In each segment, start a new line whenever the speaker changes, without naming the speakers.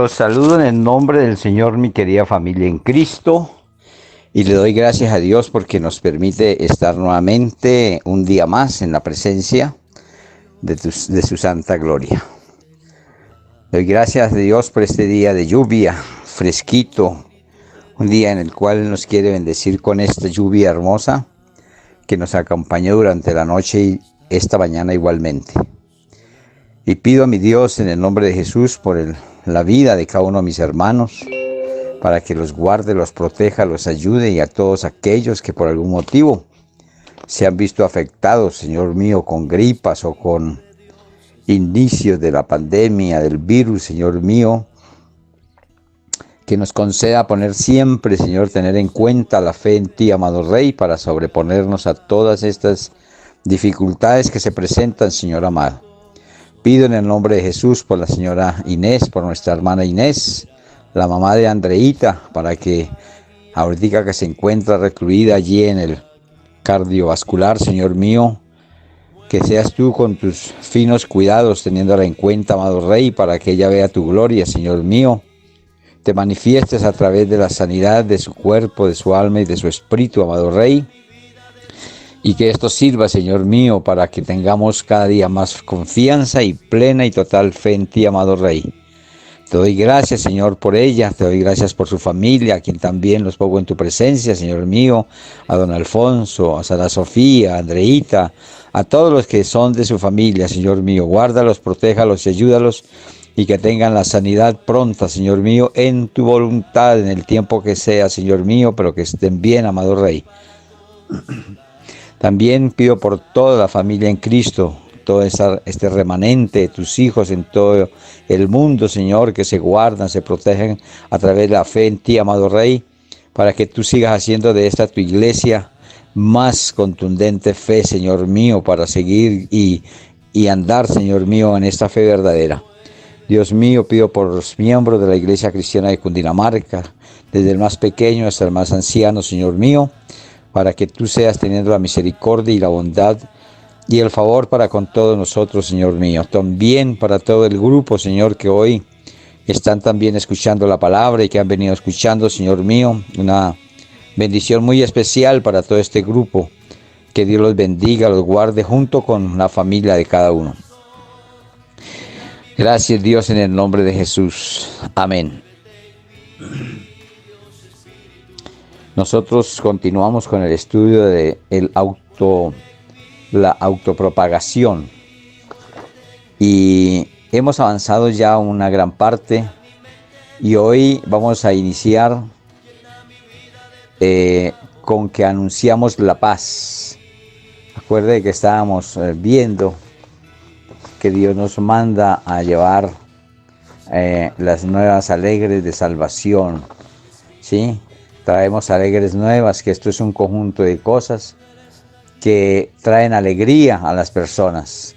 Los saludo en el nombre del Señor, mi querida familia en Cristo, y le doy gracias a Dios porque nos permite estar nuevamente un día más en la presencia de su santa gloria. Doy gracias a Dios por este día de lluvia, fresquito, un día en el cual Él nos quiere bendecir con esta lluvia hermosa que nos acompañó durante la noche y esta mañana igualmente. Y pido a mi Dios en el nombre de Jesús por la vida de cada uno de mis hermanos, para que los guarde, los proteja, los ayude, y a todos aquellos que por algún motivo se han visto afectados, Señor mío, con gripas o con inicios de la pandemia, del virus, Señor mío, que nos conceda poner siempre, Señor, tener en cuenta la fe en ti, amado Rey, para sobreponernos a todas estas dificultades que se presentan, Señor amado. Pido en el nombre de Jesús por la señora Inés, por nuestra hermana Inés, la mamá de Andreita, para que ahorita que se encuentra recluida allí en el cardiovascular, Señor mío, que seas tú con tus finos cuidados, teniéndola en cuenta, amado Rey, para que ella vea tu gloria, Señor mío. Te manifiestes a través de la sanidad de su cuerpo, de su alma y de su espíritu, amado Rey. Y que esto sirva, Señor mío, para que tengamos cada día más confianza y plena y total fe en ti, amado Rey. Te doy gracias, Señor, por ella. Te doy gracias por su familia, a quien también los pongo en tu presencia, Señor mío. A don Alfonso, a Sara Sofía, a Andreita, a todos los que son de su familia, Señor mío. Guárdalos, protéjalos y ayúdalos, y que tengan la sanidad pronta, Señor mío, en tu voluntad, en el tiempo que sea, Señor mío, pero que estén bien, amado Rey. También pido por toda la familia en Cristo, todo este remanente de tus hijos en todo el mundo, Señor, que se guardan, se protegen a través de la fe en ti, amado Rey, para que tú sigas haciendo de esta tu iglesia más contundente fe, Señor mío, para seguir y andar, Señor mío, en esta fe verdadera. Dios mío, pido por los miembros de la Iglesia Cristiana de Cundinamarca, desde el más pequeño hasta el más anciano, Señor mío, para que tú seas teniendo la misericordia y la bondad y el favor para con todos nosotros, Señor mío. También para todo el grupo, Señor, que hoy están también escuchando la palabra y que han venido escuchando, Señor mío. Una bendición muy especial para todo este grupo. Que Dios los bendiga, los guarde junto con la familia de cada uno. Gracias, Dios, en el nombre de Jesús. Amén. Nosotros continuamos con el estudio de la autopropagación, y hemos avanzado ya una gran parte, y hoy vamos a iniciar con que anunciamos la paz. Acuerde que estábamos viendo que Dios nos manda a llevar las nuevas alegres de salvación, ¿sí? Traemos alegres nuevas, que esto es un conjunto de cosas que traen alegría a las personas.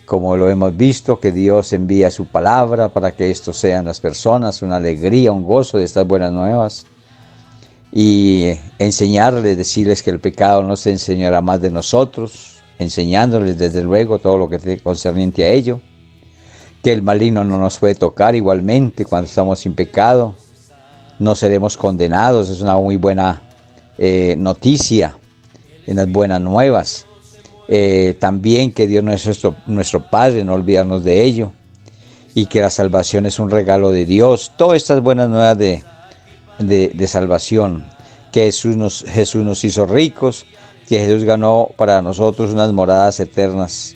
Como lo hemos visto, que Dios envía su palabra para que estos sean las personas una alegría, un gozo de estas buenas nuevas. Y enseñarles, decirles que el pecado no se enseñará más de nosotros, enseñándoles desde luego todo lo que es concerniente a ello. Que el maligno no nos puede tocar igualmente cuando estamos sin pecado. No seremos condenados, es una muy buena noticia, unas buenas nuevas. También que Dios no es nuestro Padre, no olvidarnos de ello. Y que la salvación es un regalo de Dios. Todas estas buenas nuevas de salvación. Que Jesús nos hizo ricos, que Jesús ganó para nosotros unas moradas eternas.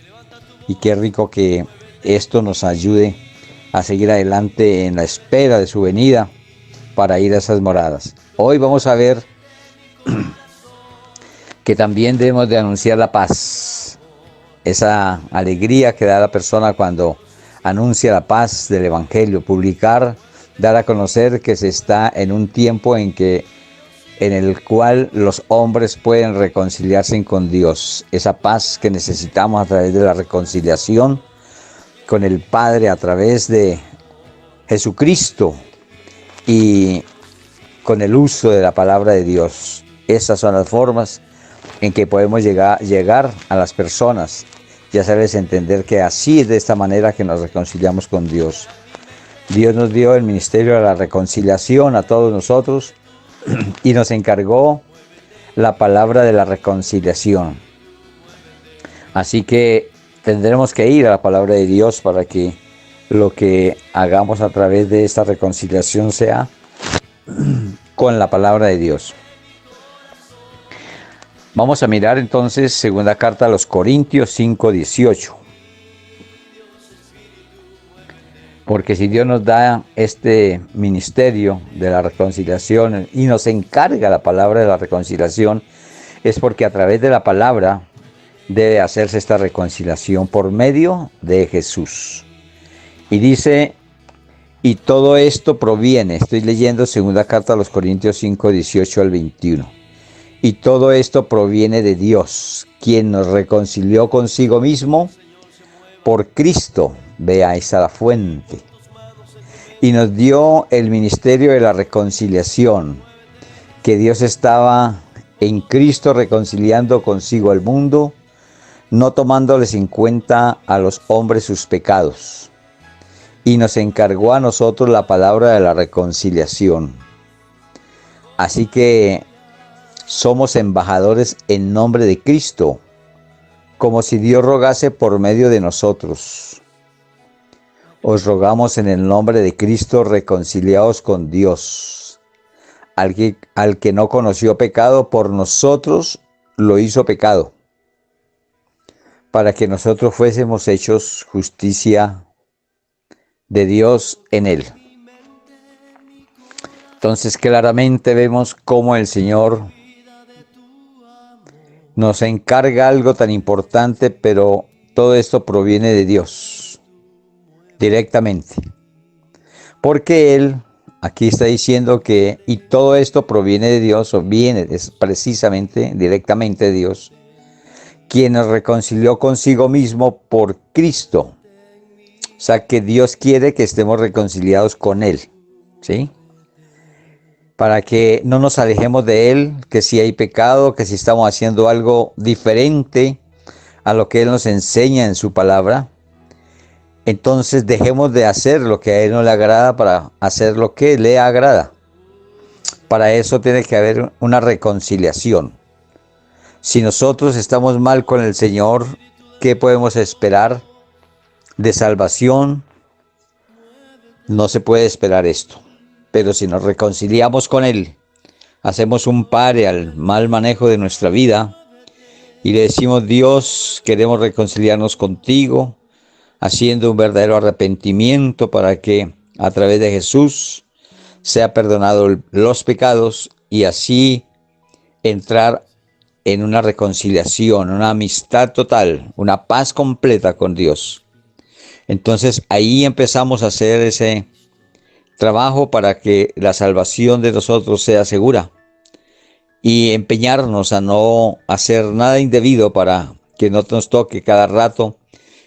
Y qué rico que esto nos ayude a seguir adelante en la espera de su venida, para ir a esas moradas. Hoy vamos a ver que también debemos de anunciar la paz, esa alegría que da la persona cuando anuncia la paz del Evangelio, publicar, dar a conocer que se está en un tiempo en el cual los hombres pueden reconciliarse con Dios, esa paz que necesitamos a través de la reconciliación con el Padre a través de Jesucristo, y con el uso de la palabra de Dios. Esas son las formas en que podemos llegar a las personas y hacerles entender que así es de esta manera que nos reconciliamos con Dios. Dios nos dio el ministerio de la reconciliación a todos nosotros y nos encargó la palabra de la reconciliación. Así que tendremos que ir a la palabra de Dios para que lo que hagamos a través de esta reconciliación sea con la palabra de Dios. Vamos a mirar entonces segunda carta a los Corintios 5:18. Porque si Dios nos da este ministerio de la reconciliación y nos encarga la palabra de la reconciliación, es porque a través de la palabra debe hacerse esta reconciliación por medio de Jesús. Y dice, y todo esto proviene, estoy leyendo segunda carta a los Corintios 5:18 al 21. Y todo esto proviene de Dios, quien nos reconcilió consigo mismo por Cristo. Vea, esa la fuente. Y nos dio el ministerio de la reconciliación, que Dios estaba en Cristo reconciliando consigo al mundo, no tomándoles en cuenta a los hombres sus pecados. Y nos encargó a nosotros la palabra de la reconciliación. Así que somos embajadores en nombre de Cristo, como si Dios rogase por medio de nosotros. Os rogamos en el nombre de Cristo, reconciliaos con Dios. Al que no conoció pecado, por nosotros lo hizo pecado, para que nosotros fuésemos hechos justicia de Dios en él. Entonces claramente vemos cómo el Señor nos encarga algo tan importante, pero todo esto proviene de Dios, directamente. Porque Él, aquí está diciendo que, y todo esto proviene de Dios, o viene es precisamente, directamente de Dios, quien nos reconcilió consigo mismo por Cristo. O sea que Dios quiere que estemos reconciliados con Él, ¿sí? Para que no nos alejemos de Él, que si hay pecado, que si estamos haciendo algo diferente a lo que Él nos enseña en su palabra, entonces dejemos de hacer lo que a Él no le agrada para hacer lo que le agrada. Para eso tiene que haber una reconciliación. Si nosotros estamos mal con el Señor, ¿qué podemos esperar de salvación? No se puede esperar esto. Pero si nos reconciliamos con Él, hacemos un pare al mal manejo de nuestra vida y le decimos, Dios, queremos reconciliarnos contigo, haciendo un verdadero arrepentimiento para que a través de Jesús sea perdonado los pecados y así entrar en una reconciliación, una amistad total, una paz completa con Dios. Entonces ahí empezamos a hacer ese trabajo para que la salvación de nosotros sea segura y empeñarnos a no hacer nada indebido para que no nos toque cada rato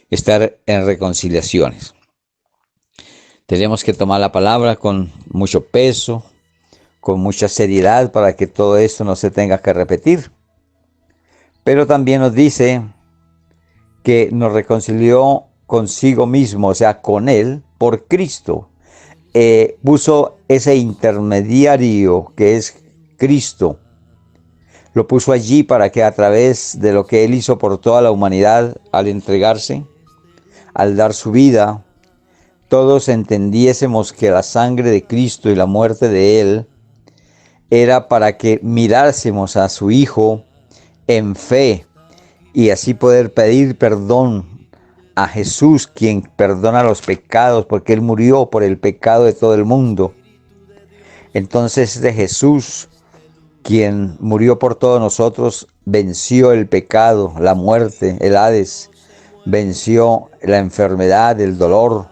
estar en reconciliaciones. Tenemos que tomar la palabra con mucho peso, con mucha seriedad para que todo esto no se tenga que repetir. Pero también nos dice que nos reconcilió consigo mismo, o sea, con Él, por Cristo. Puso ese intermediario que es Cristo, lo puso allí para que a través de lo que Él hizo por toda la humanidad al entregarse, al dar su vida, todos entendiésemos que la sangre de Cristo y la muerte de Él era para que mirásemos a su Hijo en fe y así poder pedir perdón a Jesús, quien perdona los pecados, porque Él murió por el pecado de todo el mundo. Entonces de Jesús, quien murió por todos nosotros, venció el pecado, la muerte, el Hades, venció la enfermedad, el dolor,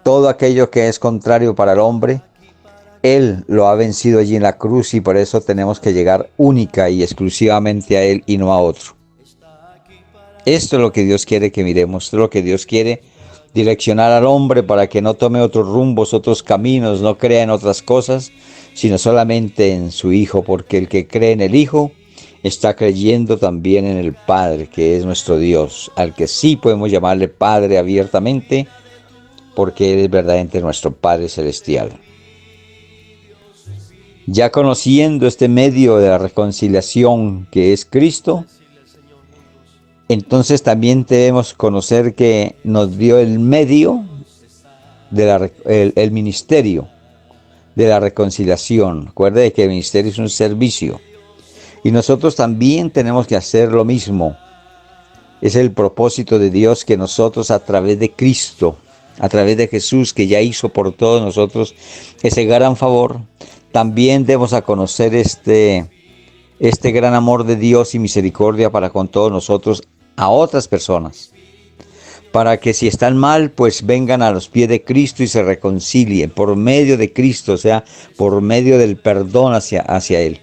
todo aquello que es contrario para el hombre. Él lo ha vencido allí en la cruz y por eso tenemos que llegar única y exclusivamente a Él y no a otro. Esto es lo que Dios quiere que miremos, esto es lo que Dios quiere direccionar al hombre para que no tome otros rumbos, otros caminos, no crea en otras cosas, sino solamente en su Hijo, porque el que cree en el Hijo está creyendo también en el Padre, que es nuestro Dios, al que sí podemos llamarle Padre abiertamente, porque Él es verdaderamente nuestro Padre Celestial. Ya conociendo este medio de la reconciliación que es Cristo, entonces también debemos conocer que nos dio el medio, el ministerio de la reconciliación. Recuerde que el ministerio es un servicio. Y nosotros también tenemos que hacer lo mismo. Es el propósito de Dios que nosotros a través de Cristo, a través de Jesús, que ya hizo por todos nosotros ese gran favor, también debemos a conocer este gran amor de Dios y misericordia para con todos nosotros a otras personas. Para que si están mal, pues vengan a los pies de Cristo y se reconcilien por medio de Cristo, o sea, por medio del perdón hacia Él.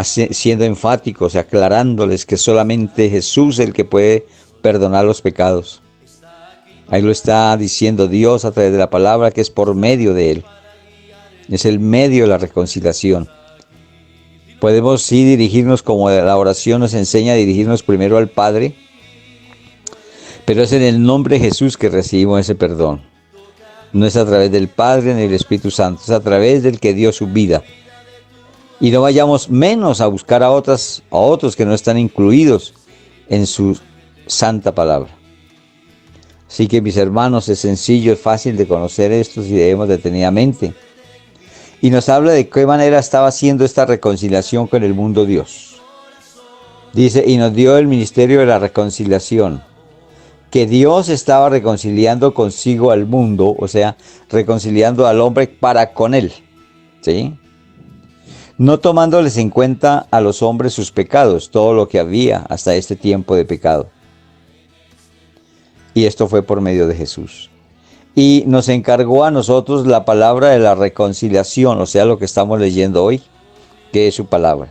Siendo enfáticos y aclarándoles que solamente Jesús es el que puede perdonar los pecados. Ahí lo está diciendo Dios a través de la palabra, que es por medio de Él. Es el medio de la reconciliación. Podemos sí dirigirnos, como la oración nos enseña, a dirigirnos primero al Padre, pero es en el nombre de Jesús que recibimos ese perdón. No es a través del Padre ni del Espíritu Santo, es a través del que dio su vida. Y no vayamos menos a buscar a otros que no están incluidos en su santa palabra. Así que, mis hermanos, es sencillo, es fácil de conocer esto si leemos detenidamente. Y nos habla de qué manera estaba haciendo esta reconciliación con el mundo Dios. Dice, y nos dio el ministerio de la reconciliación, que Dios estaba reconciliando consigo al mundo, o sea, reconciliando al hombre para con Él, ¿sí? No tomándoles en cuenta a los hombres sus pecados, todo lo que había hasta este tiempo de pecado. Y esto fue por medio de Jesús. Y nos encargó a nosotros la palabra de la reconciliación, o sea, lo que estamos leyendo hoy, que es su palabra.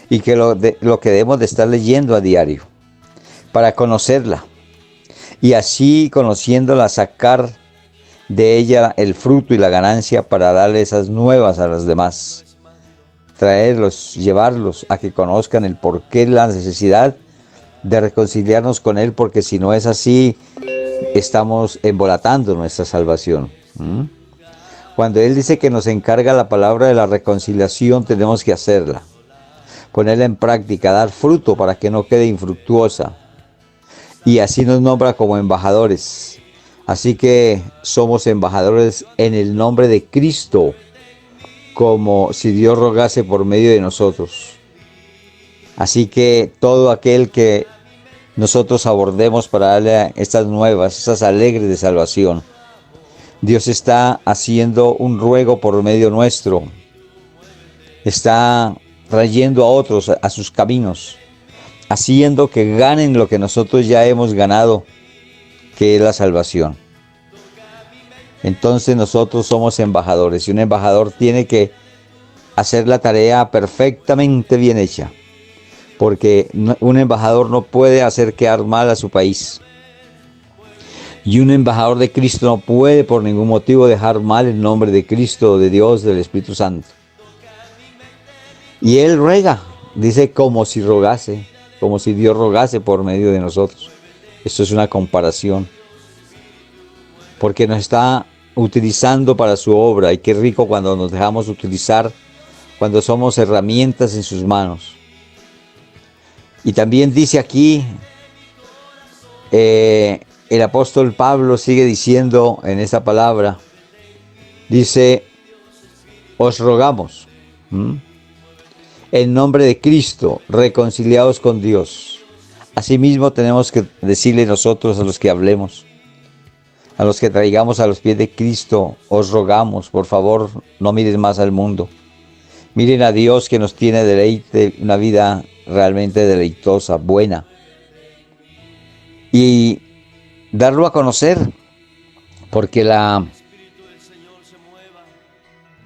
Y que lo que debemos de estar leyendo a diario, para conocerla. Y así, conociéndola, sacar de ella el fruto y la ganancia para darle esas nuevas a los demás. Traerlos, llevarlos a que conozcan el porqué, la necesidad de reconciliarnos con Él, porque si no es así, estamos embolatando nuestra salvación. Cuando Él dice que nos encarga la palabra de la reconciliación, tenemos que hacerla, ponerla en práctica, dar fruto para que no quede infructuosa. Y así nos nombra como embajadores. Así que somos embajadores en el nombre de Cristo, como si Dios rogase por medio de nosotros. Así que todo aquel que nosotros abordemos para darle estas nuevas, estas alegres de salvación, Dios está haciendo un ruego por medio nuestro. Está trayendo a otros a sus caminos, haciendo que ganen lo que nosotros ya hemos ganado, que es la salvación. Entonces nosotros somos embajadores y un embajador tiene que hacer la tarea perfectamente bien hecha, porque un embajador no puede hacer quedar mal a su país. Y un embajador de Cristo no puede por ningún motivo dejar mal el nombre de Cristo, de Dios, del Espíritu Santo. Y Él ruega, dice como si rogase, como si Dios rogase por medio de nosotros. Esto es una comparación, porque nos está utilizando para su obra, y qué rico cuando nos dejamos utilizar, cuando somos herramientas en sus manos. Y también dice aquí, el apóstol Pablo sigue diciendo en esa palabra, dice, os rogamos, en nombre de Cristo, reconciliados con Dios. Asimismo tenemos que decirle nosotros a los que hablemos, a los que traigamos a los pies de Cristo, os rogamos, por favor, no miren más al mundo. Miren a Dios, que nos tiene deleite, una vida realmente deleitosa, buena. Y darlo a conocer, porque la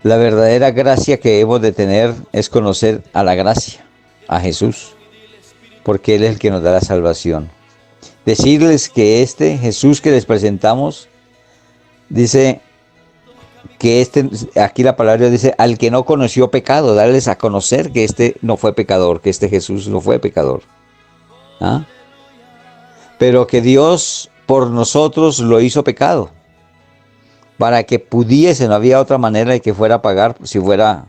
verdadera gracia que hemos de tener es conocer a la gracia, a Jesús, porque Él es el que nos da la salvación. Decirles que este Jesús que les presentamos, dice que aquí la palabra dice, al que no conoció pecado, darles a conocer que este no fue pecador, que este Jesús no fue pecador. Pero que Dios por nosotros lo hizo pecado, para que pudiese, no había otra manera de que fuera a pagar. Si fuera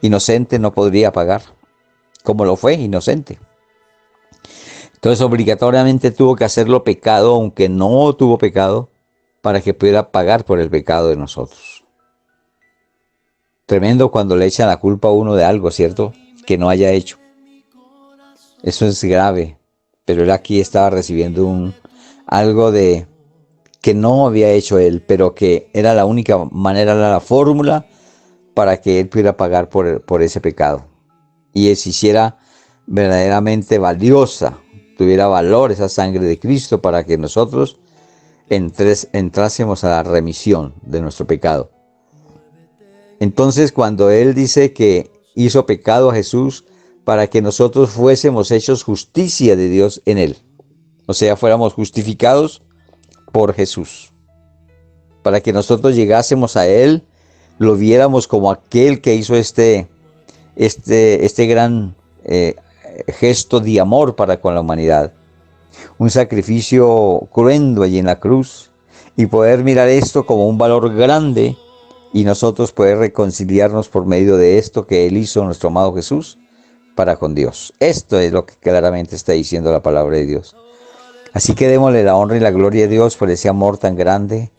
inocente no podría pagar, como lo fue inocente. Entonces obligatoriamente tuvo que hacerlo pecado, aunque no tuvo pecado, para que pudiera pagar por el pecado de nosotros. Tremendo cuando le echan la culpa a uno de algo, ¿cierto? Que no haya hecho. Eso es grave, pero él aquí estaba recibiendo algo de que no había hecho él, pero que era la única manera, era la fórmula para que él pudiera pagar por ese pecado. Y se hiciera verdaderamente valiosa, tuviera valor esa sangre de Cristo para que nosotros entrásemos a la remisión de nuestro pecado. Entonces, cuando él dice que hizo pecado a Jesús para que nosotros fuésemos hechos justicia de Dios en él, o sea, fuéramos justificados por Jesús, para que nosotros llegásemos a él, lo viéramos como aquel que hizo este gran gesto de amor para con la humanidad, un sacrificio cruento allí en la cruz, y poder mirar esto como un valor grande y nosotros poder reconciliarnos por medio de esto que él hizo, nuestro amado Jesús, para con Dios. Esto es lo que claramente está diciendo la palabra de Dios. Así que démosle la honra y la gloria a Dios por ese amor tan grande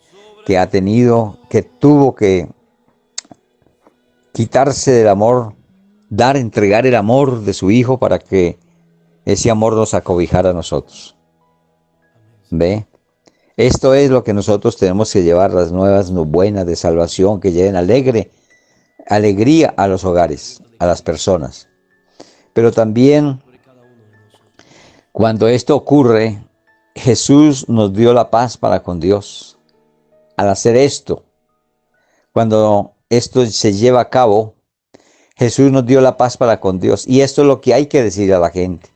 que ha tenido, que tuvo que quitarse del amor, entregar el amor de su Hijo para que ese amor nos acobijara a nosotros. ¿Ve? Esto es lo que nosotros tenemos que llevar, las nuevas buenas de salvación, que lleven alegría a los hogares, a las personas. Pero también, cuando esto ocurre, Jesús nos dio la paz para con Dios. Al hacer esto, cuando esto se lleva a cabo, Jesús nos dio la paz para con Dios. Y esto es lo que hay que decir a la gente,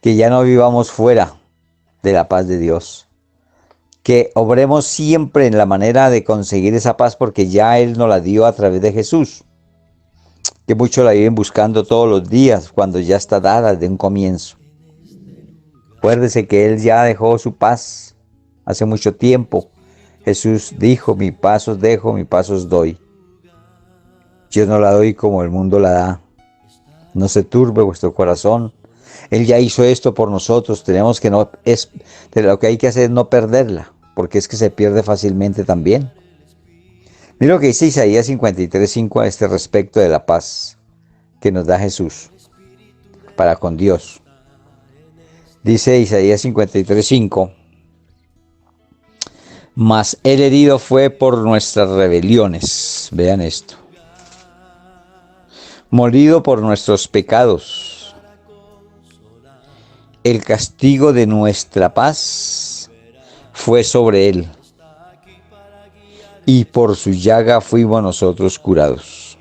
que ya no vivamos fuera de la paz de Dios, que obremos siempre en la manera de conseguir esa paz, porque ya Él nos la dio a través de Jesús, que muchos la viven buscando todos los días cuando ya está dada desde un comienzo. Acuérdese que Él ya dejó su paz hace mucho tiempo. Jesús dijo: mi paz os dejo, mi paz os doy. Yo no la doy como el mundo la da. No se turbe vuestro corazón. Él ya hizo esto por nosotros. Tenemos que lo que hay que hacer es no perderla, porque es que se pierde fácilmente también. Mira lo que dice Isaías 53:5 a este respecto de la paz que nos da Jesús para con Dios. Dice Isaías 53:5: mas el herido fue por nuestras rebeliones. Vean esto. Molido por nuestros pecados. El castigo de nuestra paz fue sobre él, y por su llaga fuimos nosotros curados.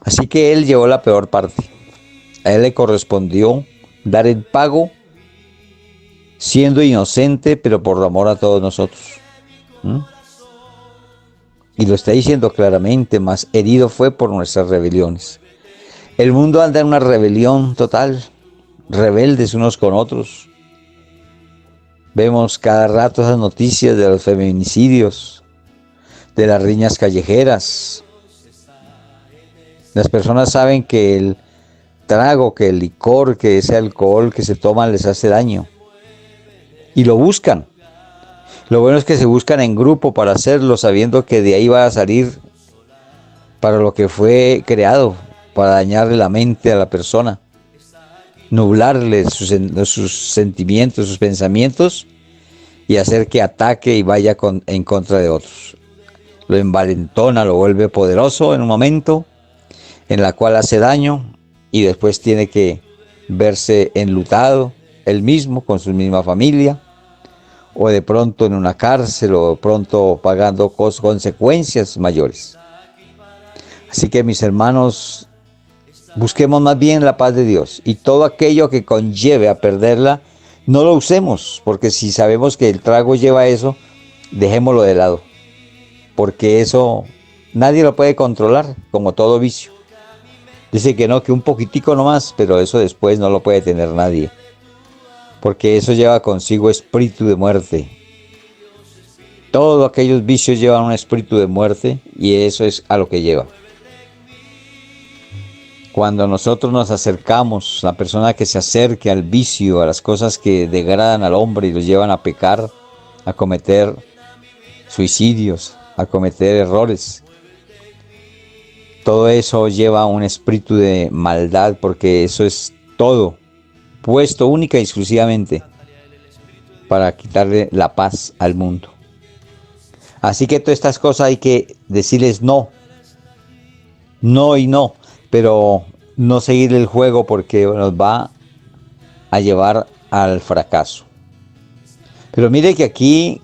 Así que él llevó la peor parte. A él le correspondió dar el pago, siendo inocente, pero por amor a todos nosotros. Y lo está diciendo claramente: más herido fue por nuestras rebeliones. El mundo anda en una rebelión total, rebeldes unos con otros. Vemos cada rato esas noticias de los feminicidios, de las riñas callejeras. Las personas saben que el trago, que el licor, que ese alcohol que se toman les hace daño, y lo buscan. Lo bueno es que se buscan en grupo para hacerlo, sabiendo que de ahí va a salir para lo que fue creado, para dañarle la mente a la persona, nublarle sus sentimientos, sus pensamientos, y hacer que ataque y vaya en contra de otros. Lo envalentona, lo vuelve poderoso en un momento en la cual hace daño, y después tiene que verse enlutado él mismo con su misma familia, o de pronto en una cárcel, o de pronto pagando consecuencias mayores. Así que, mis hermanos, busquemos más bien la paz de Dios, y todo aquello que conlleve a perderla, no lo usemos, porque si sabemos que el trago lleva eso, dejémoslo de lado, porque eso nadie lo puede controlar, como todo vicio. Dice que no, que un poquitico nomás, pero eso después no lo puede tener nadie, porque eso lleva consigo espíritu de muerte. Todos aquellos vicios llevan un espíritu de muerte y eso es a lo que lleva. Cuando nosotros nos acercamos, la persona que se acerque al vicio, a las cosas que degradan al hombre y lo llevan a pecar, a cometer suicidios, a cometer errores, todo eso lleva un espíritu de maldad, porque eso es todo puesto única y exclusivamente para quitarle la paz al mundo. Así que todas estas cosas hay que decirles no, no y no, pero no seguir el juego porque nos va a llevar al fracaso. Pero mire que aquí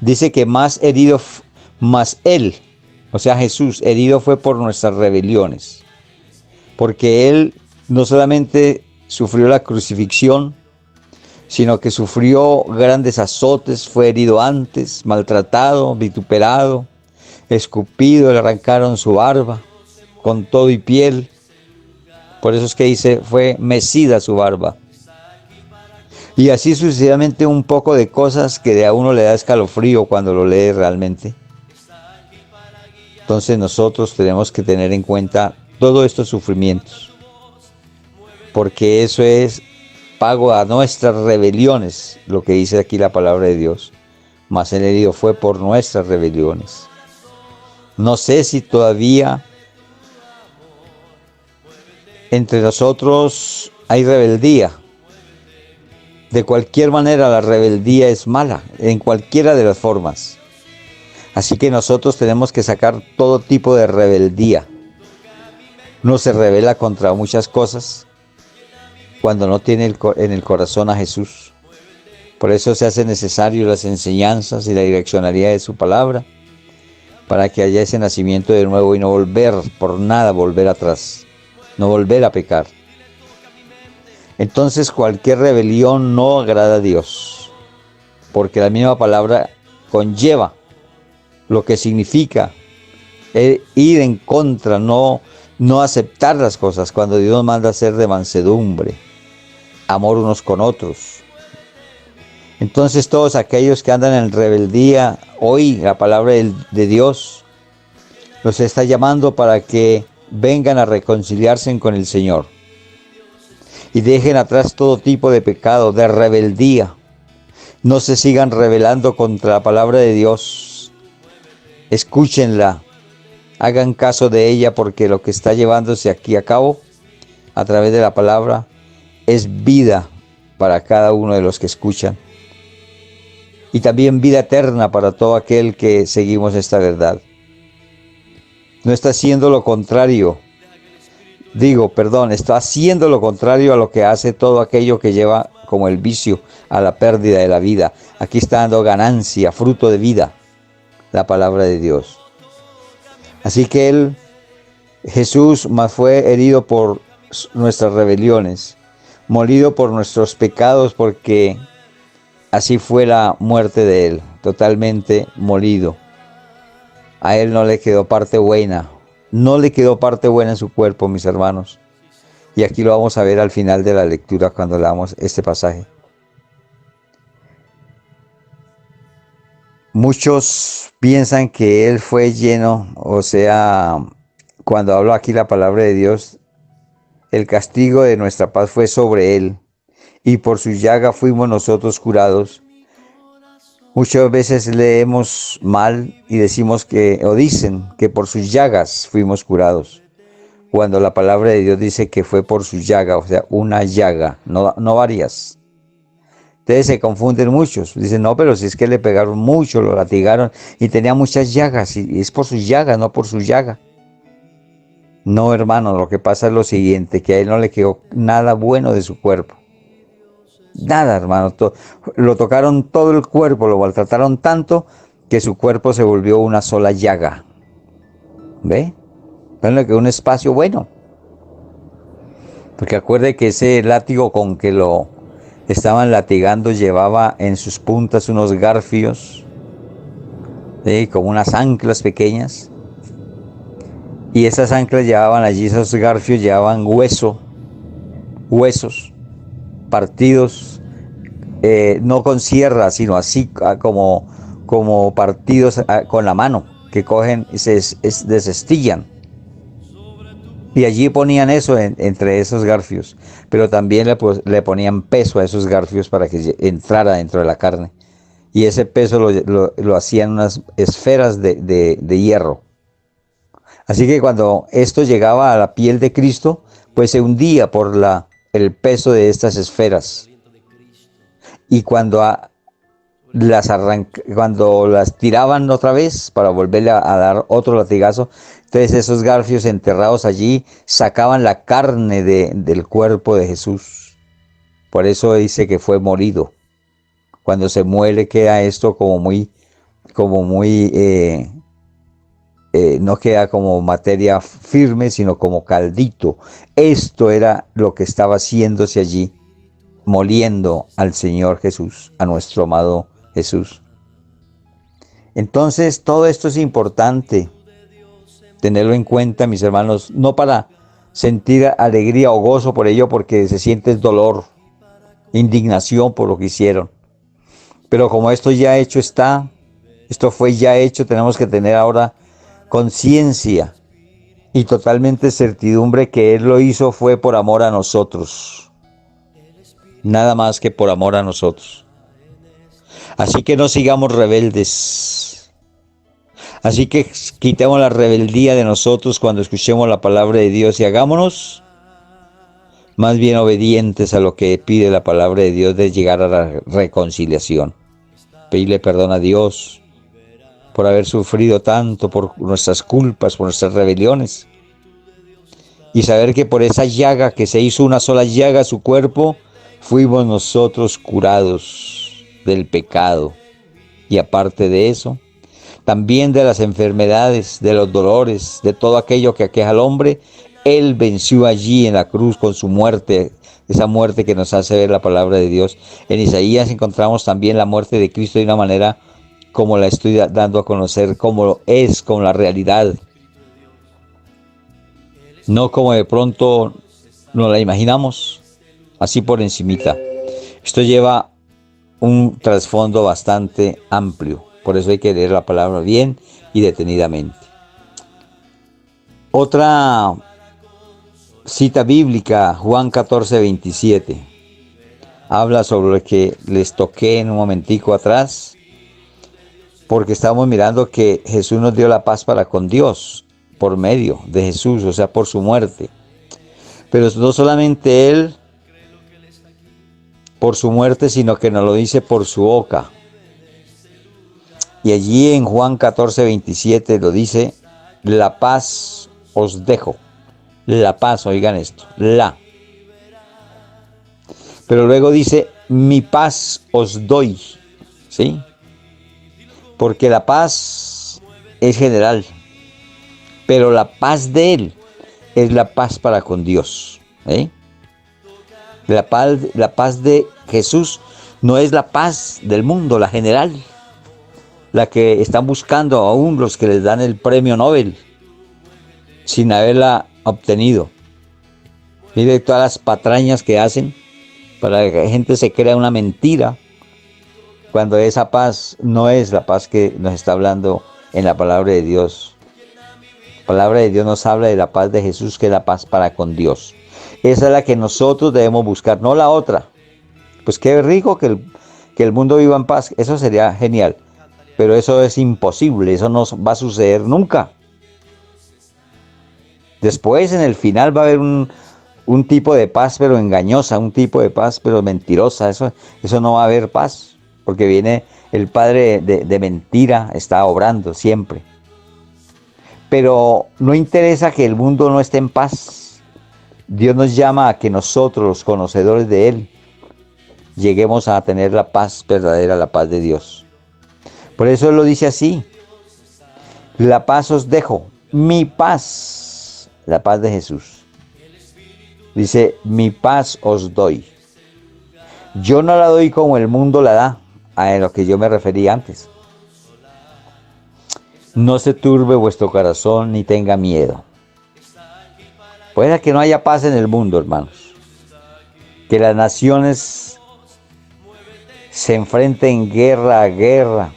dice que más herido, más él, o sea Jesús, herido fue por nuestras rebeliones, porque él no solamente sufrió la crucifixión, sino que sufrió grandes azotes, fue herido antes, maltratado, vituperado, escupido, le arrancaron su barba, con todo y piel. Por eso es que dice, fue mecida su barba. Y así sucesivamente un poco de cosas que a uno le da escalofrío cuando lo lee realmente. Entonces nosotros tenemos que tener en cuenta todos estos sufrimientos, porque eso es pago a nuestras rebeliones, lo que dice aquí la palabra de Dios. Mas el herido fue por nuestras rebeliones. No sé si todavía entre nosotros hay rebeldía. De cualquier manera la rebeldía es mala, en cualquiera de las formas. Así que nosotros tenemos que sacar todo tipo de rebeldía. Uno se rebela contra muchas cosas cuando no tiene en el corazón a Jesús. Por eso se hace necesario las enseñanzas y la direccionalidad de su palabra, para que haya ese nacimiento de nuevo y no volver, por nada volver atrás, no volver a pecar. Entonces cualquier rebelión no agrada a Dios, porque la misma palabra conlleva lo que significa ir en contra, no aceptar las cosas, cuando Dios nos manda a ser de mansedumbre, amor unos con otros. Entonces todos aquellos que andan en rebeldía, hoy la palabra de Dios los está llamando para que vengan a reconciliarse con el Señor y dejen atrás todo tipo de pecado, de rebeldía. No se sigan rebelando contra la palabra de Dios. Escúchenla, hagan caso de ella, porque lo que está llevándose aquí a cabo a través de la palabra es vida para cada uno de los que escuchan. Y también vida eterna para todo aquel que seguimos esta verdad. No está haciendo lo contrario. Está haciendo lo contrario a lo que hace todo aquello que lleva como el vicio a la pérdida de la vida. Aquí está dando ganancia, fruto de vida, la palabra de Dios. Así que Jesús más fue herido por nuestras rebeliones, molido por nuestros pecados, porque así fue la muerte de él, totalmente molido. A él no le quedó parte buena, no le quedó parte buena en su cuerpo, mis hermanos. Y aquí lo vamos a ver al final de la lectura cuando leamos este pasaje. Muchos piensan que él fue lleno, o sea, cuando hablo aquí la palabra de Dios, el castigo de nuestra paz fue sobre él, y por su llaga fuimos nosotros curados. Muchas veces leemos mal y decimos dicen que por sus llagas fuimos curados, cuando la palabra de Dios dice que fue por su llaga, o sea, una llaga, no varias. Entonces se confunden muchos, dicen, no, pero si es que le pegaron mucho, lo latigaron y tenía muchas llagas, y es por su llaga, no por su llaga. No, hermano, lo que pasa es lo siguiente, que a él no le quedó nada bueno de su cuerpo. Nada, hermano, lo tocaron todo el cuerpo, lo maltrataron tanto que su cuerpo se volvió una sola llaga. ¿Ve? No le quedó un espacio bueno. Porque acuerde que ese látigo con que lo estaban latigando llevaba en sus puntas unos garfios, ¿sí? Como unas anclas pequeñas. Y esas anclas llevaban allí, esos garfios llevaban huesos partidos no con sierra, sino así como partidos con la mano, que cogen y desestillan. Y allí ponían eso entre esos garfios, pero también le ponían peso a esos garfios para que entrara dentro de la carne. Y ese peso lo hacían unas esferas de hierro. Así que cuando esto llegaba a la piel de Cristo, pues se hundía por el peso de estas esferas. Y cuando las tiraban otra vez para volverle a dar otro latigazo, entonces esos garfios enterrados allí sacaban la carne del cuerpo de Jesús. Por eso dice que fue molido. Cuando se muere queda esto no queda como materia firme, sino como caldito. Esto era lo que estaba haciéndose allí, moliendo al Señor Jesús, a nuestro amado Jesús. Entonces, todo esto es importante tenerlo en cuenta, mis hermanos, no para sentir alegría o gozo por ello, porque se siente dolor, indignación por lo que hicieron. Pero como esto ya hecho está, esto fue ya hecho, tenemos que tener ahora conciencia y totalmente certidumbre que Él lo hizo fue por amor a nosotros. Nada más que por amor a nosotros. Así que no sigamos rebeldes. Así que quitemos la rebeldía de nosotros cuando escuchemos la palabra de Dios y hagámonos más bien obedientes a lo que pide la palabra de Dios de llegar a la reconciliación. Pedirle perdón a Dios por haber sufrido tanto, por nuestras culpas, por nuestras rebeliones. Y saber que por esa llaga, que se hizo una sola llaga a su cuerpo, fuimos nosotros curados del pecado. Y aparte de eso, también de las enfermedades, de los dolores, de todo aquello que aqueja al hombre, Él venció allí en la cruz con su muerte, esa muerte que nos hace ver la palabra de Dios. En Isaías encontramos también la muerte de Cristo de una manera como la estoy dando a conocer, como es, como la realidad. No como de pronto nos la imaginamos, así por encimita. Esto lleva un trasfondo bastante amplio, por eso hay que leer la palabra bien y detenidamente. Otra cita bíblica, Juan 14:27, habla sobre lo que les toqué en un momentico atrás, porque estamos mirando que Jesús nos dio la paz para con Dios, por medio de Jesús, o sea, por su muerte. Pero no solamente Él, por su muerte, sino que nos lo dice por su boca. Y allí en Juan 14:27 lo dice, la paz os dejo. La paz, oigan esto, la. Pero luego dice, mi paz os doy, ¿sí? Porque la paz es general, pero la paz de Él es la paz para con Dios, ¿eh? La paz de Jesús no es la paz del mundo, la general, la que están buscando aún los que les dan el premio Nobel, sin haberla obtenido. Mire todas las patrañas que hacen para que la gente se crea una mentira, cuando esa paz no es la paz que nos está hablando en la palabra de Dios. La palabra de Dios nos habla de la paz de Jesús, que es la paz para con Dios. Esa es la que nosotros debemos buscar, no la otra. Pues qué rico que el mundo viva en paz, eso sería genial. Pero eso es imposible, eso no va a suceder nunca. Después, en el final, va a haber un tipo de paz, pero engañosa, un tipo de paz, pero mentirosa. Eso no va a haber paz, porque viene el padre de mentira, está obrando siempre. Pero no interesa que el mundo no esté en paz. Dios nos llama a que nosotros, los conocedores de Él, lleguemos a tener la paz verdadera, la paz de Dios. Por eso Él lo dice así, la paz os dejo, mi paz, la paz de Jesús. Dice, mi paz os doy. Yo no la doy como el mundo la da, a lo que yo me refería antes. No se turbe vuestro corazón ni tenga miedo. Puede que no haya paz en el mundo, hermanos. Que las naciones se enfrenten guerra a guerra.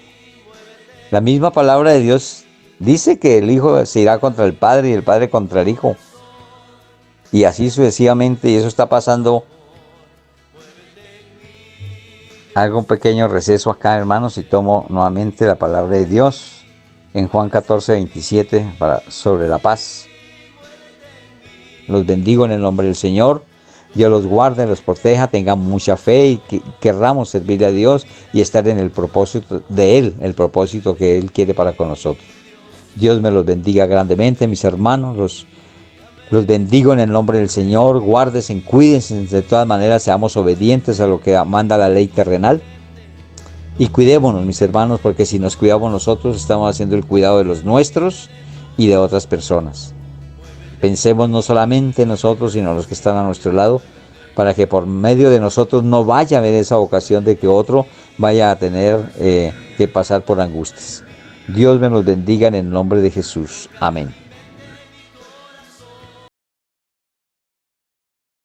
La misma palabra de Dios dice que el Hijo se irá contra el Padre y el Padre contra el Hijo. Y así sucesivamente, y eso está pasando. Hago un pequeño receso acá, hermanos, y tomo nuevamente la palabra de Dios en Juan 14:27 sobre la paz. Los bendigo en el nombre del Señor. Dios los guarde, los proteja, tengamos mucha fe y que querramos servirle a Dios y estar en el propósito de Él, el propósito que Él quiere para con nosotros. Dios me los bendiga grandemente, mis hermanos. Los bendigo en el nombre del Señor. Guárdense, cuídense, de todas maneras seamos obedientes a lo que manda la ley terrenal. Y cuidémonos, mis hermanos, porque si nos cuidamos nosotros, estamos haciendo el cuidado de los nuestros y de otras personas. Pensemos no solamente en nosotros, sino en los que están a nuestro lado, para que por medio de nosotros no vaya a haber esa ocasión de que otro vaya a tener que pasar por angustias. Dios me los bendiga en el nombre de Jesús. Amén.